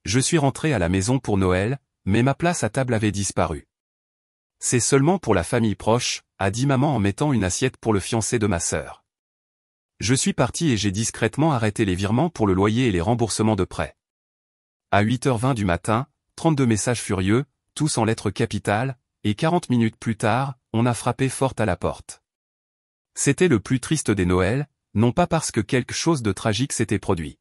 Je suis rentré à la maison pour Noël, mais ma place à table avait disparu. C'est seulement pour la famille proche, a dit maman en mettant une assiette pour le fiancé de ma sœur. Je suis parti et j'ai discrètement arrêté les virements pour le loyer et les remboursements de prêts. À 8h20 du matin, 32 messages furieux, tous en lettres capitales, et 40 minutes plus tard, on a frappé fort à la porte. C'était le plus triste des Noëls, non pas parce que quelque chose de tragique s'était produit.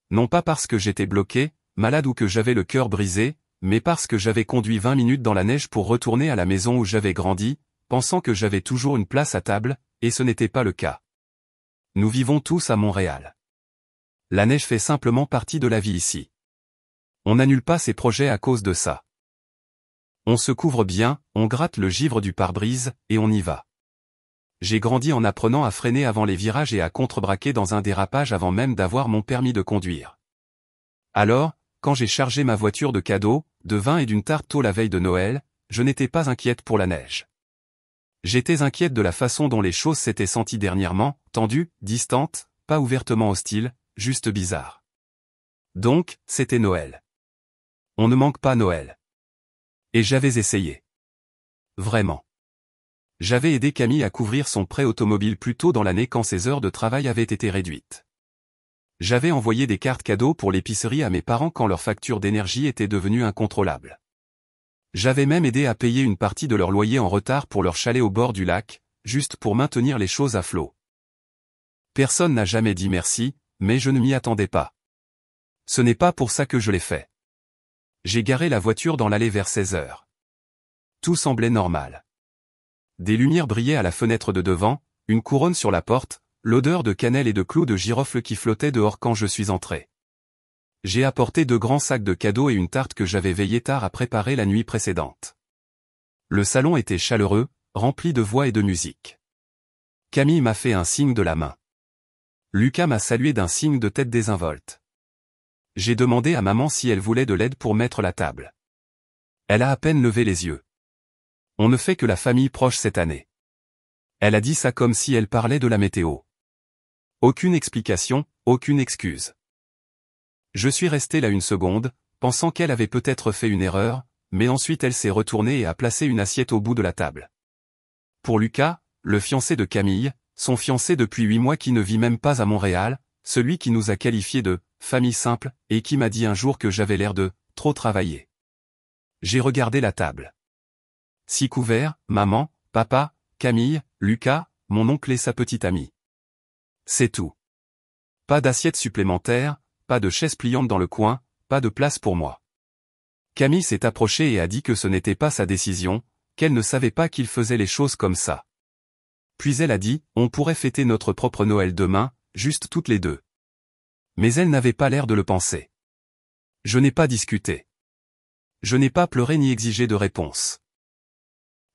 Non pas parce que j'étais bloqué, malade ou que j'avais le cœur brisé, mais parce que j'avais conduit 20 minutes dans la neige pour retourner à la maison où j'avais grandi, pensant que j'avais toujours une place à table, et ce n'était pas le cas. Nous vivons tous à Montréal. La neige fait simplement partie de la vie ici. On n'annule pas ses projets à cause de ça. On se couvre bien, on gratte le givre du pare-brise, et on y va. J'ai grandi en apprenant à freiner avant les virages et à contrebraquer dans un dérapage avant même d'avoir mon permis de conduire. Alors, quand j'ai chargé ma voiture de cadeaux, de vin et d'une tarte tôt la veille de Noël, je n'étais pas inquiète pour la neige. J'étais inquiète de la façon dont les choses s'étaient senties dernièrement, tendues, distantes, pas ouvertement hostiles, juste bizarres. Donc, c'était Noël. On ne manque pas Noël. Et j'avais essayé. Vraiment. J'avais aidé Camille à couvrir son prêt automobile plus tôt dans l'année quand ses heures de travail avaient été réduites. J'avais envoyé des cartes cadeaux pour l'épicerie à mes parents quand leur facture d'énergie était devenue incontrôlable. J'avais même aidé à payer une partie de leur loyer en retard pour leur chalet au bord du lac, juste pour maintenir les choses à flot. Personne n'a jamais dit merci, mais je ne m'y attendais pas. Ce n'est pas pour ça que je l'ai fait. J'ai garé la voiture dans l'allée vers 16h. Tout semblait normal. Des lumières brillaient à la fenêtre de devant, une couronne sur la porte, l'odeur de cannelle et de clous de girofle qui flottaient dehors quand je suis entré. J'ai apporté 2 grands sacs de cadeaux et une tarte que j'avais veillé tard à préparer la nuit précédente. Le salon était chaleureux, rempli de voix et de musique. Camille m'a fait un signe de la main. Lucas m'a salué d'un signe de tête désinvolte. J'ai demandé à maman si elle voulait de l'aide pour mettre la table. Elle a à peine levé les yeux. On ne fait que la famille proche cette année. Elle a dit ça comme si elle parlait de la météo. Aucune explication, aucune excuse. Je suis resté là une seconde, pensant qu'elle avait peut-être fait une erreur, mais ensuite elle s'est retournée et a placé une assiette au bout de la table. Pour Lucas, le fiancé de Camille, son fiancé depuis 8 mois qui ne vit même pas à Montréal, celui qui nous a qualifiés de « famille simple » et qui m'a dit un jour que j'avais l'air de « trop travailler ». J'ai regardé la table. 6 couverts, maman, papa, Camille, Lucas, mon oncle et sa petite amie. C'est tout. Pas d'assiette supplémentaire, pas de chaise pliante dans le coin, pas de place pour moi. Camille s'est approchée et a dit que ce n'était pas sa décision, qu'elle ne savait pas qu'il faisait les choses comme ça. Puis elle a dit, on pourrait fêter notre propre Noël demain, juste toutes les deux. Mais elle n'avait pas l'air de le penser. Je n'ai pas discuté. Je n'ai pas pleuré ni exigé de réponse.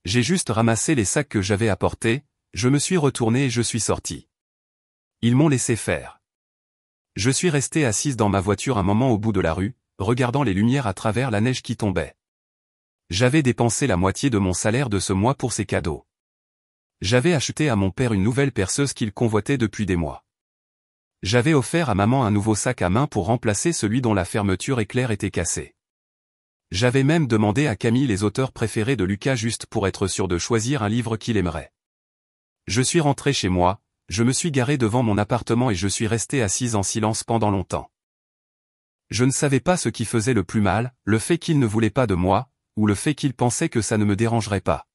J'ai juste ramassé les sacs que j'avais apportés, je me suis retourné et je suis sorti. Ils m'ont laissé faire. Je suis resté assise dans ma voiture un moment au bout de la rue, regardant les lumières à travers la neige qui tombait. J'avais dépensé la moitié de mon salaire de ce mois pour ces cadeaux. J'avais acheté à mon père une nouvelle perceuse qu'il convoitait depuis des mois. J'avais offert à maman un nouveau sac à main pour remplacer celui dont la fermeture éclair était cassée. J'avais même demandé à Camille les auteurs préférés de Lucas juste pour être sûr de choisir un livre qu'il aimerait. Je suis rentré chez moi, je me suis garé devant mon appartement et je suis resté assise en silence pendant longtemps. Je ne savais pas ce qui faisait le plus mal, le fait qu'il ne voulait pas de moi, ou le fait qu'il pensait que ça ne me dérangerait pas.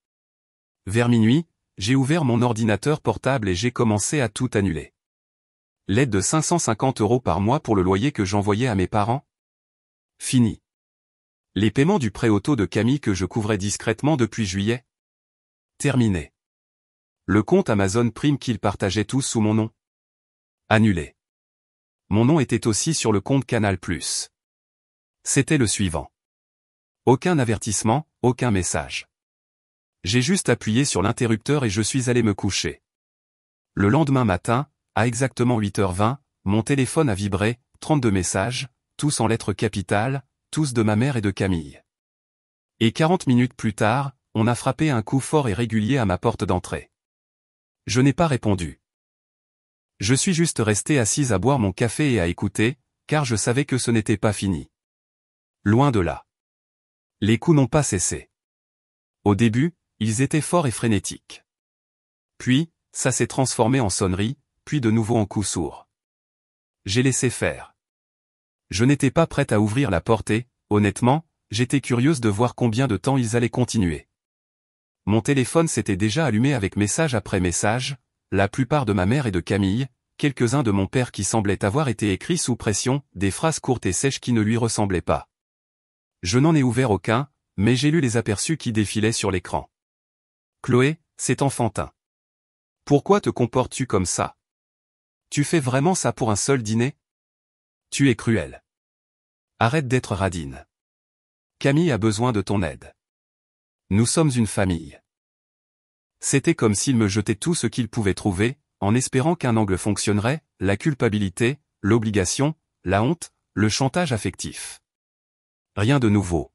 Vers minuit, j'ai ouvert mon ordinateur portable et j'ai commencé à tout annuler. L'aide de 550 € par mois pour le loyer que j'envoyais à mes parents? Fini. Les paiements du prêt auto de Camille que je couvrais discrètement depuis juillet? Terminé. Le compte Amazon Prime qu'ils partageaient tous sous mon nom? Annulé. Mon nom était aussi sur le compte Canal+. C'était le suivant. Aucun avertissement, aucun message. J'ai juste appuyé sur l'interrupteur et je suis allé me coucher. Le lendemain matin, à exactement 8h20, mon téléphone a vibré, 32 messages, tous en lettres capitales, tous de ma mère et de Camille. Et 40 minutes plus tard, on a frappé un coup fort et régulier à ma porte d'entrée. Je n'ai pas répondu. Je suis juste resté assise à boire mon café et à écouter, car je savais que ce n'était pas fini. Loin de là. Les coups n'ont pas cessé. Au début, ils étaient forts et frénétiques. Puis, ça s'est transformé en sonnerie, puis de nouveau en coups sourds. J'ai laissé faire. Je n'étais pas prête à ouvrir la porte et, honnêtement, j'étais curieuse de voir combien de temps ils allaient continuer. Mon téléphone s'était déjà allumé avec message après message, la plupart de ma mère et de Camille, quelques-uns de mon père qui semblaient avoir été écrits sous pression, des phrases courtes et sèches qui ne lui ressemblaient pas. Je n'en ai ouvert aucun, mais j'ai lu les aperçus qui défilaient sur l'écran. Chloé, c'est enfantin. Pourquoi te comportes-tu comme ça? Tu fais vraiment ça pour un seul dîner? Tu es cruel. Arrête d'être radine. Camille a besoin de ton aide. Nous sommes une famille. C'était comme s'il me jetait tout ce qu'il pouvait trouver, en espérant qu'un angle fonctionnerait, la culpabilité, l'obligation, la honte, le chantage affectif. Rien de nouveau.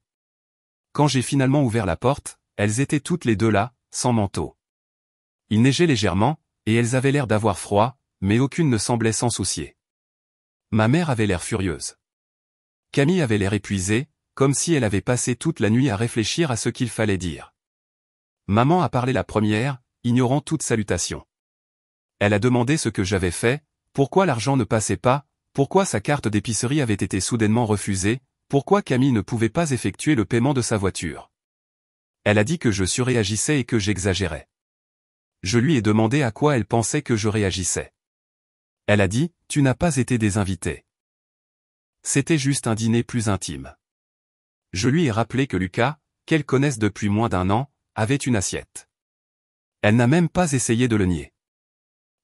Quand j'ai finalement ouvert la porte, elles étaient toutes les deux là, sans manteau. Il neigeait légèrement, et elles avaient l'air d'avoir froid, mais aucune ne semblait s'en soucier. Ma mère avait l'air furieuse. Camille avait l'air épuisée, comme si elle avait passé toute la nuit à réfléchir à ce qu'il fallait dire. Maman a parlé la première, ignorant toute salutation. Elle a demandé ce que j'avais fait, pourquoi l'argent ne passait pas, pourquoi sa carte d'épicerie avait été soudainement refusée, pourquoi Camille ne pouvait pas effectuer le paiement de sa voiture. Elle a dit que je surréagissais et que j'exagérais. Je lui ai demandé à quoi elle pensait que je réagissais. Elle a dit, tu n'as pas été des invités. C'était juste un dîner plus intime. Je lui ai rappelé que Lucas, qu'elle connaisse depuis moins d'1 an, avait une assiette. Elle n'a même pas essayé de le nier.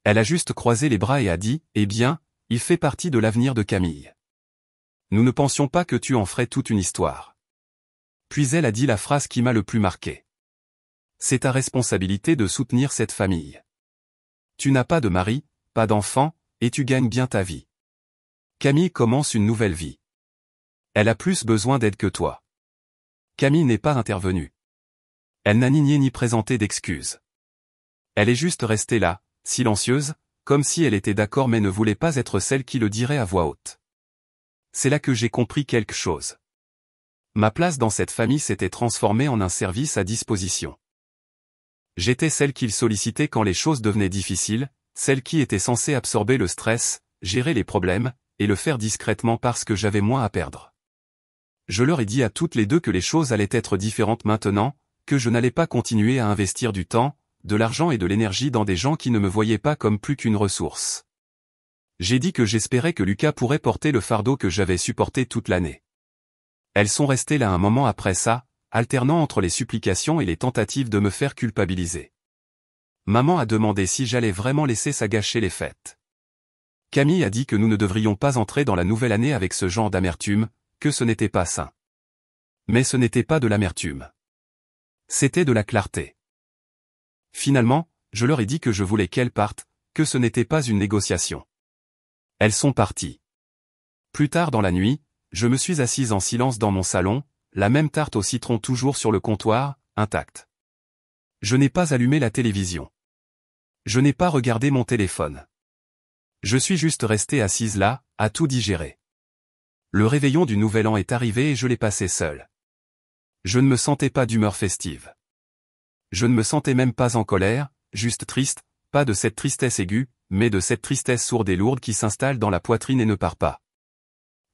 Elle a juste croisé les bras et a dit, eh bien, il fait partie de l'avenir de Camille. Nous ne pensions pas que tu en ferais toute une histoire. Puis elle a dit la phrase qui m'a le plus marqué. C'est ta responsabilité de soutenir cette famille. Tu n'as pas de mari, pas d'enfant, et tu gagnes bien ta vie. Camille commence une nouvelle vie. Elle a plus besoin d'aide que toi. Camille n'est pas intervenue. Elle n'a ni nié ni présenté d'excuses. Elle est juste restée là, silencieuse, comme si elle était d'accord mais ne voulait pas être celle qui le dirait à voix haute. C'est là que j'ai compris quelque chose. Ma place dans cette famille s'était transformée en un service à disposition. J'étais celle qu'il sollicitait quand les choses devenaient difficiles, celle qui était censée absorber le stress, gérer les problèmes, et le faire discrètement parce que j'avais moins à perdre. Je leur ai dit à toutes les deux que les choses allaient être différentes maintenant, que je n'allais pas continuer à investir du temps, de l'argent et de l'énergie dans des gens qui ne me voyaient pas comme plus qu'une ressource. J'ai dit que j'espérais que Lucas pourrait porter le fardeau que j'avais supporté toute l'année. Elles sont restées là un moment après ça, alternant entre les supplications et les tentatives de me faire culpabiliser. Maman a demandé si j'allais vraiment laisser ça gâcher les fêtes. Camille a dit que nous ne devrions pas entrer dans la nouvelle année avec ce genre d'amertume, que ce n'était pas sain. Mais ce n'était pas de l'amertume. C'était de la clarté. Finalement, je leur ai dit que je voulais qu'elles partent, que ce n'était pas une négociation. Elles sont parties. Plus tard dans la nuit, je me suis assise en silence dans mon salon, la même tarte au citron toujours sur le comptoir, intacte. Je n'ai pas allumé la télévision. Je n'ai pas regardé mon téléphone. Je suis juste restée assise là, à tout digérer. Le réveillon du Nouvel An est arrivé et je l'ai passé seul. Je ne me sentais pas d'humeur festive. Je ne me sentais même pas en colère, juste triste, pas de cette tristesse aiguë, mais de cette tristesse sourde et lourde qui s'installe dans la poitrine et ne part pas.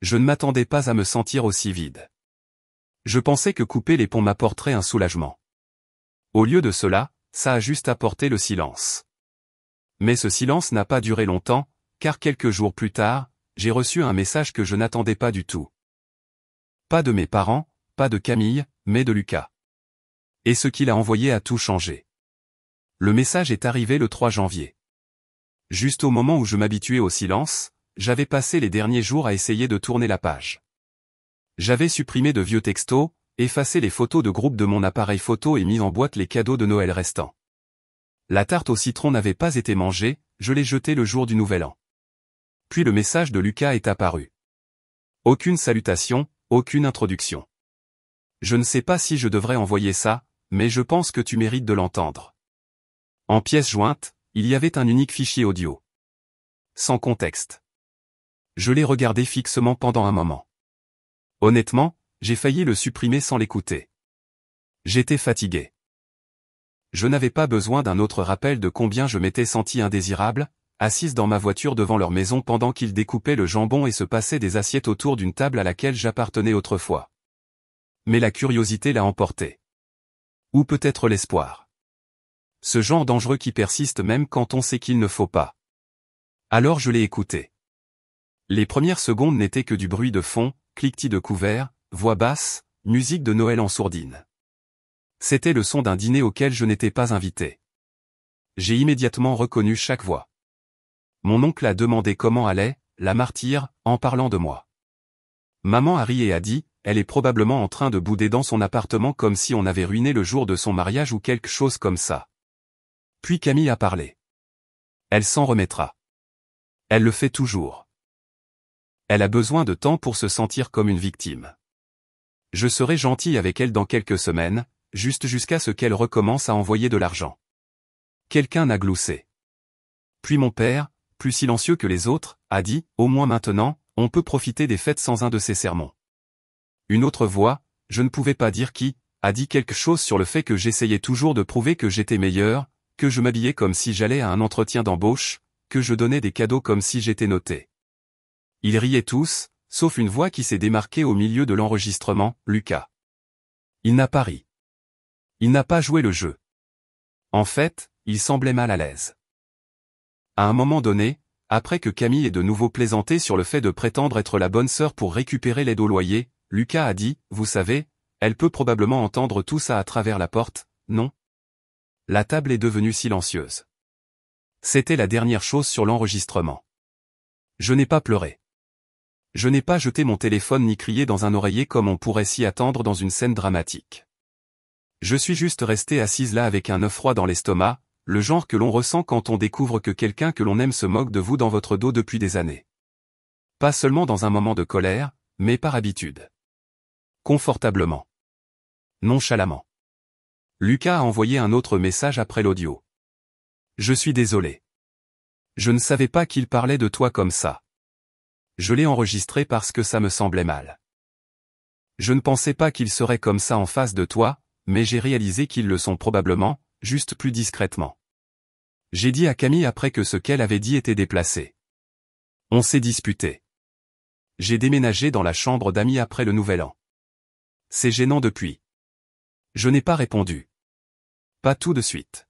Je ne m'attendais pas à me sentir aussi vide. Je pensais que couper les ponts m'apporterait un soulagement. Au lieu de cela, ça a juste apporté le silence. Mais ce silence n'a pas duré longtemps, car quelques jours plus tard, j'ai reçu un message que je n'attendais pas du tout. Pas de mes parents, pas de Camille, mais de Lucas. Et ce qu'il a envoyé a tout changé. Le message est arrivé le 3 janvier. Juste au moment où je m'habituais au silence, j'avais passé les derniers jours à essayer de tourner la page. J'avais supprimé de vieux textos, effacé les photos de groupe de mon appareil photo et mis en boîte les cadeaux de Noël restants. La tarte au citron n'avait pas été mangée, je l'ai jetée le jour du Nouvel An. Puis le message de Lucas est apparu. Aucune salutation, aucune introduction. Je ne sais pas si je devrais envoyer ça, mais je pense que tu mérites de l'entendre. En pièce jointe, il y avait un unique fichier audio. Sans contexte. Je l'ai regardé fixement pendant un moment. Honnêtement, j'ai failli le supprimer sans l'écouter. J'étais fatigué. Je n'avais pas besoin d'un autre rappel de combien je m'étais senti indésirable, assise dans ma voiture devant leur maison pendant qu'ils découpaient le jambon et se passaient des assiettes autour d'une table à laquelle j'appartenais autrefois. Mais la curiosité l'a emporté. Ou peut-être l'espoir. Ce genre dangereux qui persiste même quand on sait qu'il ne faut pas. Alors je l'ai écouté. Les premières secondes n'étaient que du bruit de fond, cliquetis de couverts, voix basse, musique de Noël en sourdine. C'était le son d'un dîner auquel je n'étais pas invité. J'ai immédiatement reconnu chaque voix. Mon oncle a demandé comment allait la martyre, en parlant de moi. Maman a ri et a dit, elle est probablement en train de bouder dans son appartement comme si on avait ruiné le jour de son mariage ou quelque chose comme ça. Puis Camille a parlé. Elle s'en remettra. Elle le fait toujours. Elle a besoin de temps pour se sentir comme une victime. Je serai gentil avec elle dans quelques semaines, juste jusqu'à ce qu'elle recommence à envoyer de l'argent. Quelqu'un a gloussé. Puis mon père, plus silencieux que les autres, a dit, au moins maintenant, on peut profiter des fêtes sans un de ses sermons. Une autre voix, je ne pouvais pas dire qui, a dit quelque chose sur le fait que j'essayais toujours de prouver que j'étais meilleur, que je m'habillais comme si j'allais à un entretien d'embauche, que je donnais des cadeaux comme si j'étais noté. Ils riaient tous, sauf une voix qui s'est démarquée au milieu de l'enregistrement, Lucas. Il n'a pas ri. Il n'a pas joué le jeu. En fait, il semblait mal à l'aise. À un moment donné, après que Camille ait de nouveau plaisanté sur le fait de prétendre être la bonne sœur pour récupérer l'aide au loyer, Lucas a dit, vous savez, elle peut probablement entendre tout ça à travers la porte, non? La table est devenue silencieuse. C'était la dernière chose sur l'enregistrement. Je n'ai pas pleuré. Je n'ai pas jeté mon téléphone ni crié dans un oreiller comme on pourrait s'y attendre dans une scène dramatique. Je suis juste restée assise là avec un œuf froid dans l'estomac, le genre que l'on ressent quand on découvre que quelqu'un que l'on aime se moque de vous dans votre dos depuis des années. Pas seulement dans un moment de colère, mais par habitude. Confortablement. Nonchalamment. Lucas a envoyé un autre message après l'audio. Je suis désolé. Je ne savais pas qu'il parlait de toi comme ça. Je l'ai enregistré parce que ça me semblait mal. Je ne pensais pas qu'ils seraient comme ça en face de toi, mais j'ai réalisé qu'ils le sont probablement, juste plus discrètement. J'ai dit à Camille après que ce qu'elle avait dit était déplacé. On s'est disputé. J'ai déménagé dans la chambre d'amis après le Nouvel An. C'est gênant depuis. Je n'ai pas répondu. Pas tout de suite.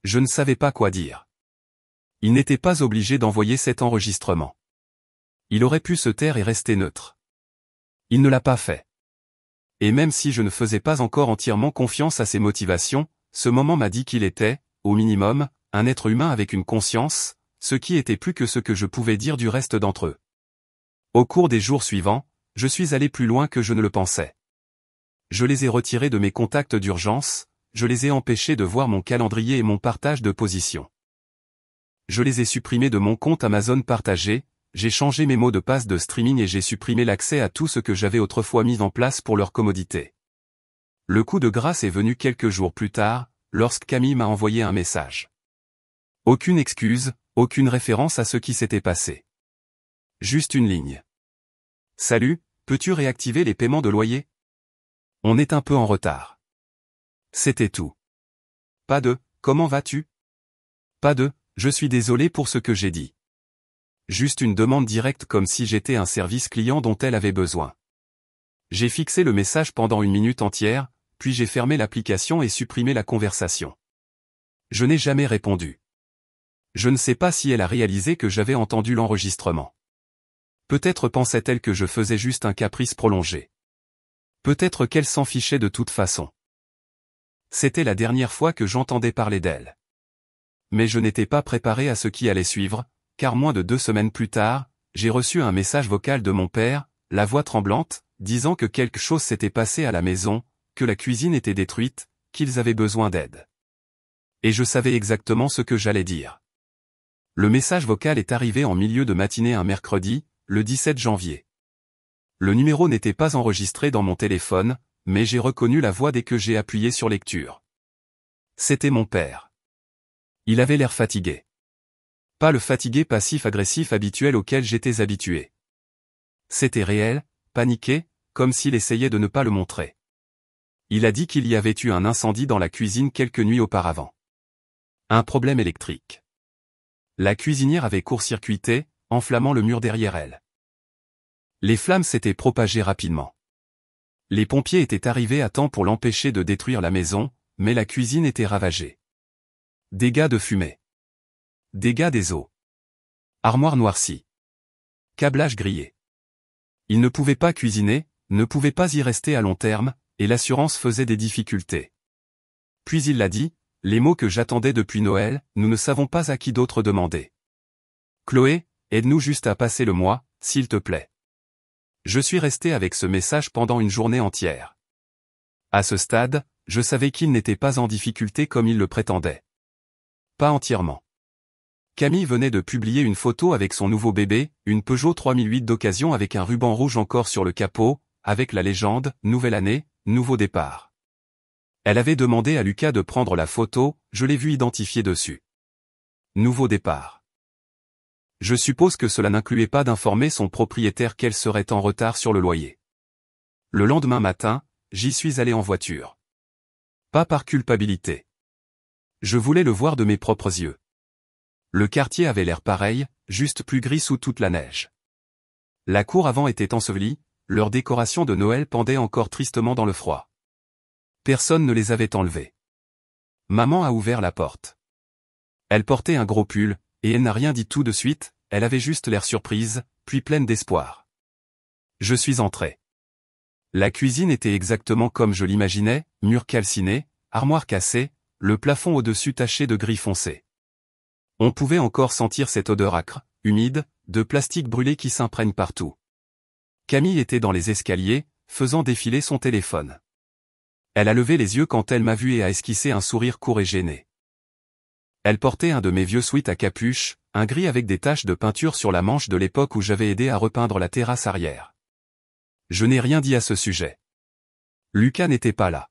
Je ne savais pas quoi dire. Il n'était pas obligé d'envoyer cet enregistrement. Il aurait pu se taire et rester neutre. Il ne l'a pas fait. Et même si je ne faisais pas encore entièrement confiance à ses motivations, ce moment m'a dit qu'il était, au minimum, un être humain avec une conscience, ce qui était plus que ce que je pouvais dire du reste d'entre eux. Au cours des jours suivants, je suis allé plus loin que je ne le pensais. Je les ai retirés de mes contacts d'urgence, je les ai empêchés de voir mon calendrier et mon partage de position. Je les ai supprimés de mon compte Amazon partagé, j'ai changé mes mots de passe de streaming et j'ai supprimé l'accès à tout ce que j'avais autrefois mis en place pour leur commodité. Le coup de grâce est venu quelques jours plus tard, lorsque Camille m'a envoyé un message. Aucune excuse, aucune référence à ce qui s'était passé. Juste une ligne. Salut, peux-tu réactiver les paiements de loyer? On est un peu en retard. C'était tout. Pas de, comment vas-tu? Pas de, je suis désolé pour ce que j'ai dit. Juste une demande directe comme si j'étais un service client dont elle avait besoin. J'ai fixé le message pendant une minute entière, puis j'ai fermé l'application et supprimé la conversation. Je n'ai jamais répondu. Je ne sais pas si elle a réalisé que j'avais entendu l'enregistrement. Peut-être pensait-elle que je faisais juste un caprice prolongé. Peut-être qu'elle s'en fichait de toute façon. C'était la dernière fois que j'entendais parler d'elle. Mais je n'étais pas préparé à ce qui allait suivre, car moins de 2 semaines plus tard, j'ai reçu un message vocal de mon père, la voix tremblante, disant que quelque chose s'était passé à la maison, que la cuisine était détruite, qu'ils avaient besoin d'aide. Et je savais exactement ce que j'allais dire. Le message vocal est arrivé en milieu de matinée un mercredi, le 17 janvier. Le numéro n'était pas enregistré dans mon téléphone, mais j'ai reconnu la voix dès que j'ai appuyé sur lecture. C'était mon père. Il avait l'air fatigué. Pas le fatigué passif-agressif habituel auquel j'étais habitué. C'était réel, paniqué, comme s'il essayait de ne pas le montrer. Il a dit qu'il y avait eu un incendie dans la cuisine quelques nuits auparavant. Un problème électrique. La cuisinière avait court-circuité, enflammant le mur derrière elle. Les flammes s'étaient propagées rapidement. Les pompiers étaient arrivés à temps pour l'empêcher de détruire la maison, mais la cuisine était ravagée. Dégâts de fumée. Dégâts des eaux. Armoire noircie. Câblage grillé. Il ne pouvait pas cuisiner, ne pouvait pas y rester à long terme, et l'assurance faisait des difficultés. Puis il l'a dit, les mots que j'attendais depuis Noël, nous ne savons pas à qui d'autre demander. Chloé, aide-nous juste à passer le mois, s'il te plaît. Je suis resté avec ce message pendant une journée entière. À ce stade, je savais qu'il n'était pas en difficulté comme il le prétendait. Pas entièrement. Camille venait de publier une photo avec son nouveau bébé, une Peugeot 3008 d'occasion avec un ruban rouge encore sur le capot, avec la légende « Nouvelle année, nouveau départ ». Elle avait demandé à Lucas de prendre la photo, je l'ai vu identifier dessus. Nouveau départ. Je suppose que cela n'incluait pas d'informer son propriétaire qu'elle serait en retard sur le loyer. Le lendemain matin, j'y suis allé en voiture. Pas par culpabilité. Je voulais le voir de mes propres yeux. Le quartier avait l'air pareil, juste plus gris sous toute la neige. La cour avant était ensevelie, leurs décorations de Noël pendaient encore tristement dans le froid. Personne ne les avait enlevées. Maman a ouvert la porte. Elle portait un gros pull, et elle n'a rien dit tout de suite, elle avait juste l'air surprise, puis pleine d'espoir. Je suis entré. La cuisine était exactement comme je l'imaginais, murs calcinés, armoires cassées, le plafond au-dessus taché de gris foncé. On pouvait encore sentir cette odeur âcre, humide, de plastique brûlé qui s'imprègne partout. Camille était dans les escaliers, faisant défiler son téléphone. Elle a levé les yeux quand elle m'a vu et a esquissé un sourire court et gêné. Elle portait un de mes vieux sweats à capuche, un gris avec des taches de peinture sur la manche de l'époque où j'avais aidé à repeindre la terrasse arrière. Je n'ai rien dit à ce sujet. Lucas n'était pas là.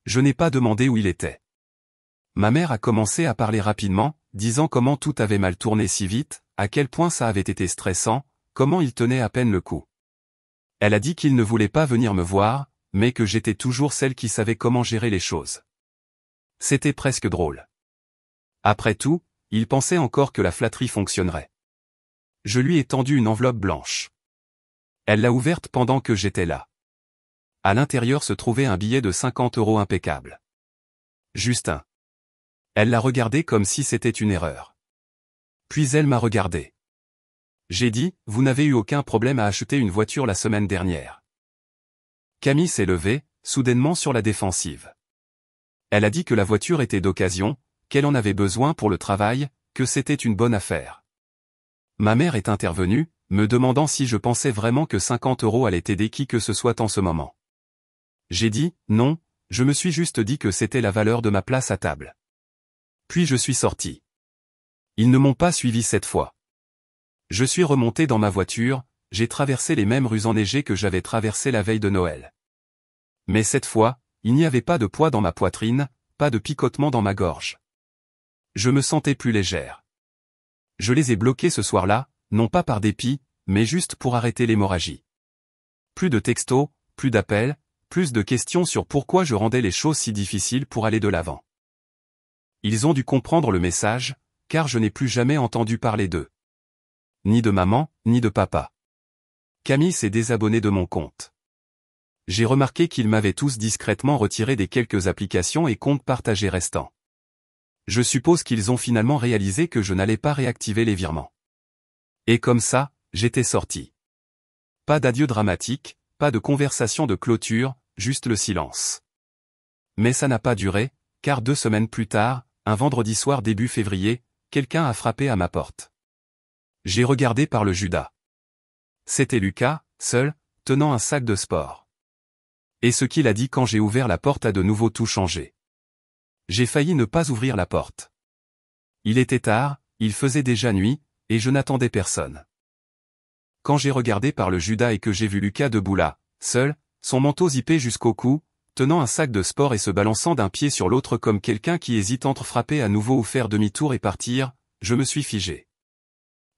Je n'ai pas demandé où il était. Ma mère a commencé à parler rapidement, disant comment tout avait mal tourné si vite, à quel point ça avait été stressant, comment il tenait à peine le coup. Elle a dit qu'il ne voulait pas venir me voir, mais que j'étais toujours celle qui savait comment gérer les choses. C'était presque drôle. Après tout, il pensait encore que la flatterie fonctionnerait. Je lui ai tendu une enveloppe blanche. Elle l'a ouverte pendant que j'étais là. À l'intérieur se trouvait un billet de 50 € impeccable. Justin. Elle l'a regardé comme si c'était une erreur. Puis elle m'a regardé. J'ai dit, vous n'avez eu aucun problème à acheter une voiture la semaine dernière. Camille s'est levée, soudainement sur la défensive. Elle a dit que la voiture était d'occasion, qu'elle en avait besoin pour le travail, que c'était une bonne affaire. Ma mère est intervenue, me demandant si je pensais vraiment que 50 € allaient aider qui que ce soit en ce moment. J'ai dit, non, je me suis juste dit que c'était la valeur de ma place à table. Puis je suis sorti. Ils ne m'ont pas suivi cette fois. Je suis remonté dans ma voiture, j'ai traversé les mêmes rues enneigées que j'avais traversées la veille de Noël. Mais cette fois, il n'y avait pas de poids dans ma poitrine, pas de picotement dans ma gorge. Je me sentais plus légère. Je les ai bloqués ce soir-là, non pas par dépit, mais juste pour arrêter l'hémorragie. Plus de textos, plus d'appels, plus de questions sur pourquoi je rendais les choses si difficiles pour aller de l'avant. Ils ont dû comprendre le message, car je n'ai plus jamais entendu parler d'eux. Ni de maman, ni de papa. Camille s'est désabonnée de mon compte. J'ai remarqué qu'ils m'avaient tous discrètement retiré des quelques applications et comptes partagés restants. Je suppose qu'ils ont finalement réalisé que je n'allais pas réactiver les virements. Et comme ça, j'étais sorti. Pas d'adieu dramatique, pas de conversation de clôture, juste le silence. Mais ça n'a pas duré, car 2 semaines plus tard, un vendredi soir début février, quelqu'un a frappé à ma porte. J'ai regardé par le Judas. C'était Lucas, seul, tenant un sac de sport. Et ce qu'il a dit quand j'ai ouvert la porte a de nouveau tout changé. J'ai failli ne pas ouvrir la porte. Il était tard, il faisait déjà nuit, et je n'attendais personne. Quand j'ai regardé par le Judas et que j'ai vu Lucas debout là, seul, son manteau zippé jusqu'au cou, tenant un sac de sport et se balançant d'un pied sur l'autre comme quelqu'un qui hésite entre frapper à nouveau ou faire demi-tour et partir, je me suis figé.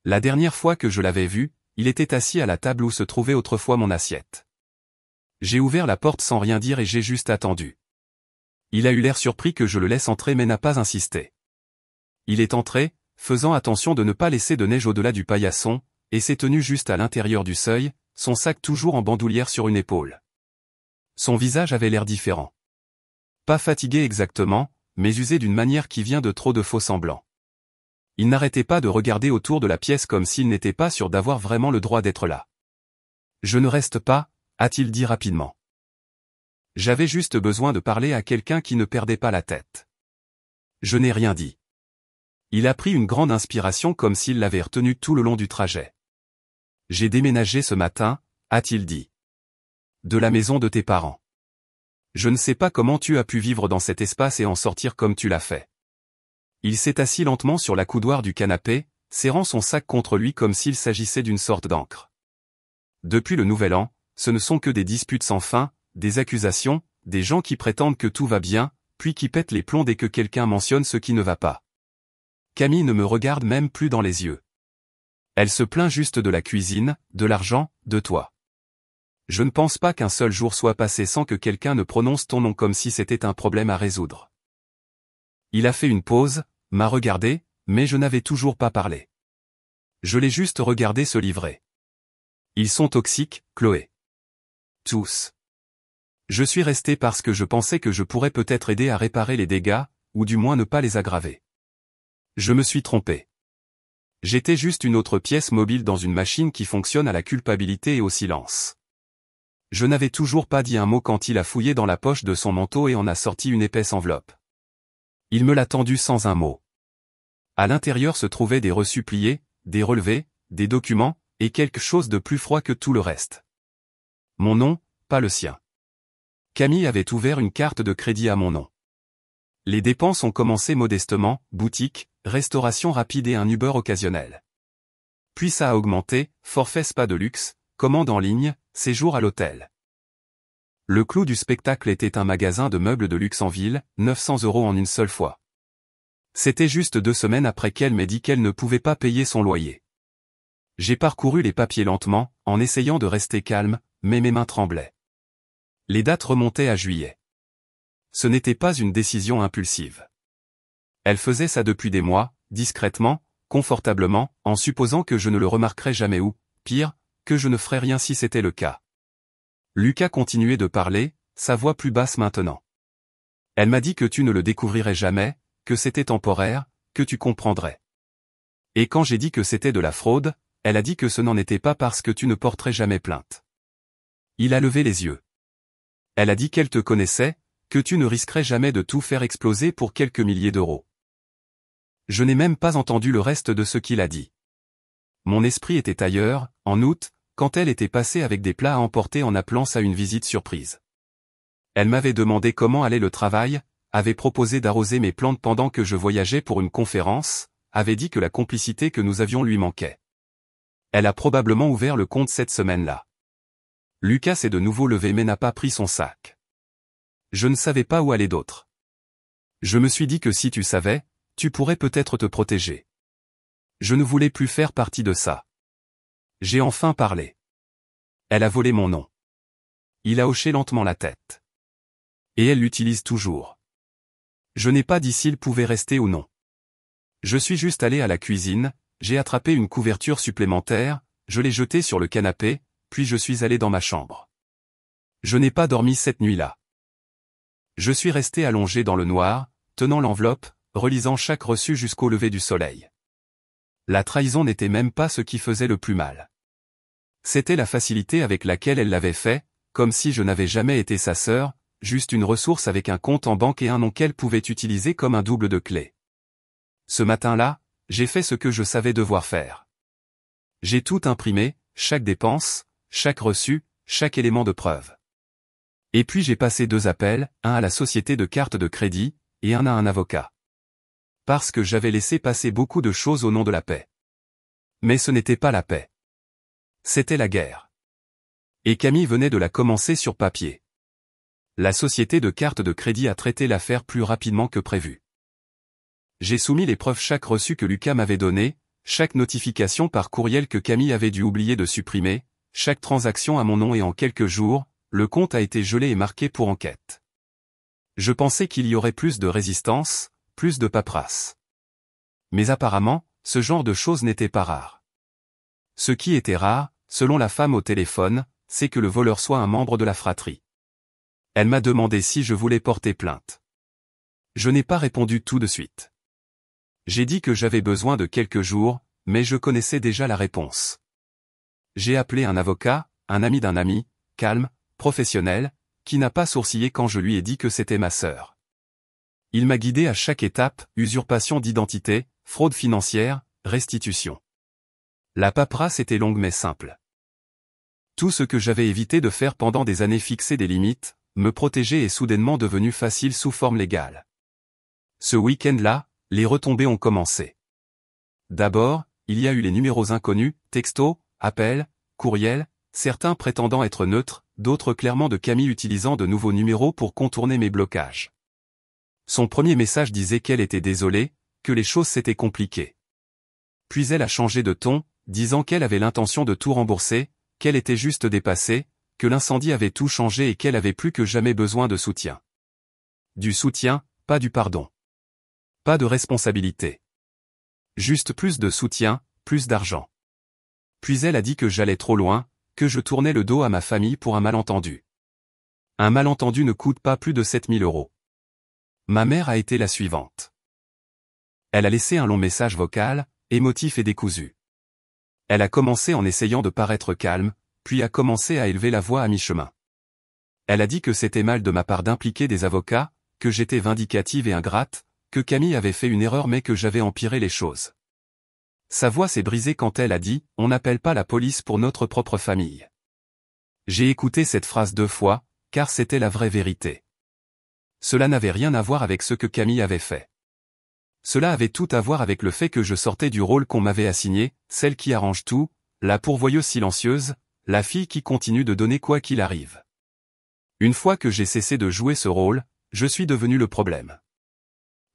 La dernière fois que je l'avais vu, il était assis à la table où se trouvait autrefois mon assiette. J'ai ouvert la porte sans rien dire et j'ai juste attendu. Il a eu l'air surpris que je le laisse entrer mais n'a pas insisté. Il est entré, faisant attention de ne pas laisser de neige au-delà du paillasson, et s'est tenu juste à l'intérieur du seuil, son sac toujours en bandoulière sur une épaule. Son visage avait l'air différent. Pas fatigué exactement, mais usé d'une manière qui vient de trop de faux semblants. Il n'arrêtait pas de regarder autour de la pièce comme s'il n'était pas sûr d'avoir vraiment le droit d'être là. « Je ne reste pas », a-t-il dit rapidement. J'avais juste besoin de parler à quelqu'un qui ne perdait pas la tête. Je n'ai rien dit. Il a pris une grande inspiration comme s'il l'avait retenu tout le long du trajet. J'ai déménagé ce matin, a-t-il dit. De la maison de tes parents. Je ne sais pas comment tu as pu vivre dans cet espace et en sortir comme tu l'as fait. Il s'est assis lentement sur la coudoir du canapé, serrant son sac contre lui comme s'il s'agissait d'une sorte d'encre. Depuis le Nouvel An, ce ne sont que des disputes sans fin, des accusations, des gens qui prétendent que tout va bien, puis qui pètent les plombs dès que quelqu'un mentionne ce qui ne va pas. Camille ne me regarde même plus dans les yeux. Elle se plaint juste de la cuisine, de l'argent, de toi. Je ne pense pas qu'un seul jour soit passé sans que quelqu'un ne prononce ton nom comme si c'était un problème à résoudre. Il a fait une pause, m'a regardé, mais je n'avais toujours pas parlé. Je l'ai juste regardé se livrer. Ils sont toxiques, Chloé. Tous. Je suis resté parce que je pensais que je pourrais peut-être aider à réparer les dégâts, ou du moins ne pas les aggraver. Je me suis trompé. J'étais juste une autre pièce mobile dans une machine qui fonctionne à la culpabilité et au silence. Je n'avais toujours pas dit un mot quand il a fouillé dans la poche de son manteau et en a sorti une épaisse enveloppe. Il me l'a tendue sans un mot. À l'intérieur se trouvaient des reçus pliés, des relevés, des documents, et quelque chose de plus froid que tout le reste. Mon nom, pas le sien. Camille avait ouvert une carte de crédit à mon nom. Les dépenses ont commencé modestement, boutique, restauration rapide et un Uber occasionnel. Puis ça a augmenté, forfait spa de luxe, commande en ligne, séjour à l'hôtel. Le clou du spectacle était un magasin de meubles de luxe en ville, 900 € en une seule fois. C'était juste 2 semaines après qu'elle m'ait dit qu'elle ne pouvait pas payer son loyer. J'ai parcouru les papiers lentement, en essayant de rester calme, mais mes mains tremblaient. Les dates remontaient à juillet. Ce n'était pas une décision impulsive. Elle faisait ça depuis des mois, discrètement, confortablement, en supposant que je ne le remarquerais jamais ou, pire, que je ne ferais rien si c'était le cas. Lucas continuait de parler, sa voix plus basse maintenant. Elle m'a dit que tu ne le découvrirais jamais, que c'était temporaire, que tu comprendrais. Et quand j'ai dit que c'était de la fraude, elle a dit que ce n'en était pas parce que tu ne porterais jamais plainte. Il a levé les yeux. Elle a dit qu'elle te connaissait, que tu ne risquerais jamais de tout faire exploser pour quelques milliers d'euros. Je n'ai même pas entendu le reste de ce qu'il a dit. Mon esprit était ailleurs, en août, quand elle était passée avec des plats à emporter en appelant ça une visite surprise. Elle m'avait demandé comment allait le travail, avait proposé d'arroser mes plantes pendant que je voyageais pour une conférence, avait dit que la complicité que nous avions lui manquait. Elle a probablement ouvert le compte cette semaine-là. Lucas s'est de nouveau levé mais n'a pas pris son sac. Je ne savais pas où aller d'autre. Je me suis dit que si tu savais, tu pourrais peut-être te protéger. Je ne voulais plus faire partie de ça. J'ai enfin parlé. Elle a volé mon nom. Il a hoché lentement la tête. Et elle l'utilise toujours. Je n'ai pas dit s'il pouvait rester ou non. Je suis juste allé à la cuisine, j'ai attrapé une couverture supplémentaire, je l'ai jetée sur le canapé, puis je suis allé dans ma chambre. Je n'ai pas dormi cette nuit-là. Je suis resté allongé dans le noir, tenant l'enveloppe, relisant chaque reçu jusqu'au lever du soleil. La trahison n'était même pas ce qui faisait le plus mal. C'était la facilité avec laquelle elle l'avait fait, comme si je n'avais jamais été sa sœur, juste une ressource avec un compte en banque et un nom qu'elle pouvait utiliser comme un double de clé. Ce matin-là, j'ai fait ce que je savais devoir faire. J'ai tout imprimé, chaque dépense, chaque reçu, chaque élément de preuve. Et puis j'ai passé 2 appels, un à la société de carte de crédit, et un à un avocat. Parce que j'avais laissé passer beaucoup de choses au nom de la paix. Mais ce n'était pas la paix. C'était la guerre. Et Camille venait de la commencer sur papier. La société de carte de crédit a traité l'affaire plus rapidement que prévu. J'ai soumis les preuves chaque reçu que Lucas m'avait donné, chaque notification par courriel que Camille avait dû oublier de supprimer, chaque transaction à mon nom et en quelques jours, le compte a été gelé et marqué pour enquête. Je pensais qu'il y aurait plus de résistance, plus de paperasse. Mais apparemment, ce genre de choses n'était pas rare. Ce qui était rare, selon la femme au téléphone, c'est que le voleur soit un membre de la fratrie. Elle m'a demandé si je voulais porter plainte. Je n'ai pas répondu tout de suite. J'ai dit que j'avais besoin de quelques jours, mais je connaissais déjà la réponse. J'ai appelé un avocat, un ami d'un ami, calme, professionnel, qui n'a pas sourcillé quand je lui ai dit que c'était ma sœur. Il m'a guidé à chaque étape, usurpation d'identité, fraude financière, restitution. La paperasse était longue mais simple. Tout ce que j'avais évité de faire pendant des années fixer des limites, me protéger est soudainement devenu facile sous forme légale. Ce week-end-là, les retombées ont commencé. D'abord, il y a eu les numéros inconnus, textos, appels, courriels, certains prétendant être neutres, d'autres clairement de Camille utilisant de nouveaux numéros pour contourner mes blocages. Son premier message disait qu'elle était désolée, que les choses s'étaient compliquées. Puis elle a changé de ton, disant qu'elle avait l'intention de tout rembourser, qu'elle était juste dépassée, que l'incendie avait tout changé et qu'elle avait plus que jamais besoin de soutien. Du soutien, pas du pardon. Pas de responsabilité. Juste plus de soutien, plus d'argent. Puis elle a dit que j'allais trop loin, que je tournais le dos à ma famille pour un malentendu. Un malentendu ne coûte pas plus de 7 000 €. Ma mère a été la suivante. Elle a laissé un long message vocal, émotif et décousu. Elle a commencé en essayant de paraître calme, puis a commencé à élever la voix à mi-chemin. Elle a dit que c'était mal de ma part d'impliquer des avocats, que j'étais vindicative et ingrate, que Camille avait fait une erreur mais que j'avais empiré les choses. Sa voix s'est brisée quand elle a dit « On n'appelle pas la police pour notre propre famille ». J'ai écouté cette phrase 2 fois, car c'était la vraie vérité. Cela n'avait rien à voir avec ce que Camille avait fait. Cela avait tout à voir avec le fait que je sortais du rôle qu'on m'avait assigné, celle qui arrange tout, la pourvoyeuse silencieuse, la fille qui continue de donner quoi qu'il arrive. Une fois que j'ai cessé de jouer ce rôle, je suis devenu le problème.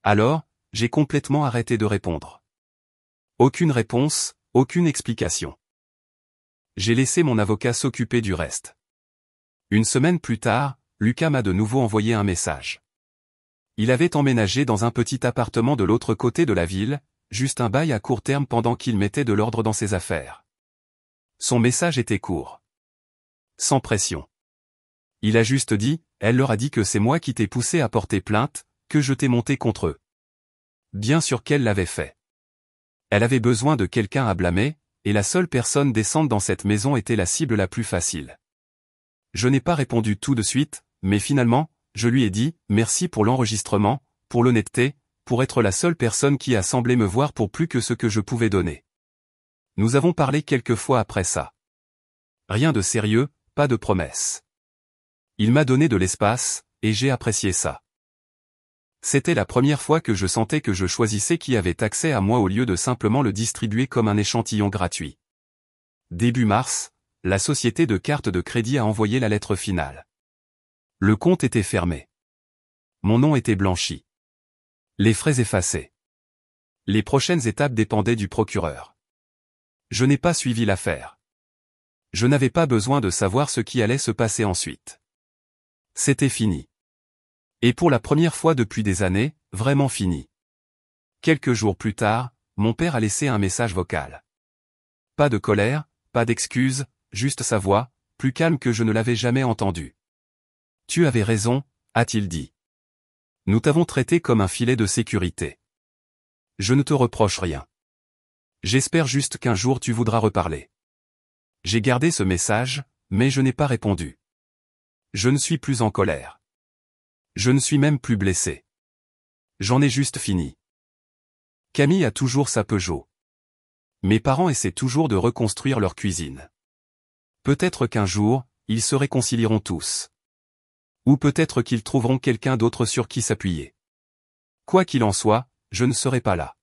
Alors, j'ai complètement arrêté de répondre. Aucune réponse, aucune explication. J'ai laissé mon avocat s'occuper du reste. Une semaine plus tard, Lucas m'a de nouveau envoyé un message. Il avait emménagé dans un petit appartement de l'autre côté de la ville, juste un bail à court terme pendant qu'il mettait de l'ordre dans ses affaires. Son message était court. Sans pression. Il a juste dit, elle leur a dit que c'est moi qui t'ai poussé à porter plainte, que je t'ai monté contre eux. Bien sûr qu'elle l'avait fait. Elle avait besoin de quelqu'un à blâmer, et la seule personne décente dans cette maison était la cible la plus facile. Je n'ai pas répondu tout de suite, mais finalement, je lui ai dit « Merci pour l'enregistrement, pour l'honnêteté, pour être la seule personne qui a semblé me voir pour plus que ce que je pouvais donner. » Nous avons parlé quelques fois après ça. Rien de sérieux, pas de promesses. Il m'a donné de l'espace, et j'ai apprécié ça. C'était la première fois que je sentais que je choisissais qui avait accès à moi au lieu de simplement le distribuer comme un échantillon gratuit. Début mars, la société de cartes de crédit a envoyé la lettre finale. Le compte était fermé. Mon nom était blanchi. Les frais effacés. Les prochaines étapes dépendaient du procureur. Je n'ai pas suivi l'affaire. Je n'avais pas besoin de savoir ce qui allait se passer ensuite. C'était fini. Et pour la première fois depuis des années, vraiment fini. Quelques jours plus tard, mon père a laissé un message vocal. Pas de colère, pas d'excuses, juste sa voix, plus calme que je ne l'avais jamais entendue. Tu avais raison, a-t-il dit. Nous t'avons traité comme un filet de sécurité. Je ne te reproche rien. J'espère juste qu'un jour tu voudras reparler. J'ai gardé ce message, mais je n'ai pas répondu. Je ne suis plus en colère. Je ne suis même plus blessé. J'en ai juste fini. Camille a toujours sa Peugeot. Mes parents essaient toujours de reconstruire leur cuisine. Peut-être qu'un jour, ils se réconcilieront tous. Ou peut-être qu'ils trouveront quelqu'un d'autre sur qui s'appuyer. Quoi qu'il en soit, je ne serai pas là.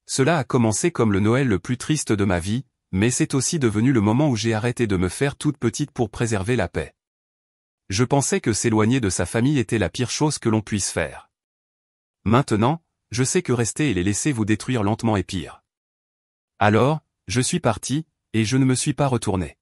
Cela a commencé comme le Noël le plus triste de ma vie, mais c'est aussi devenu le moment où j'ai arrêté de me faire toute petite pour préserver la paix. Je pensais que s'éloigner de sa famille était la pire chose que l'on puisse faire. Maintenant, je sais que rester et les laisser vous détruire lentement est pire. Alors, je suis parti, et je ne me suis pas retourné.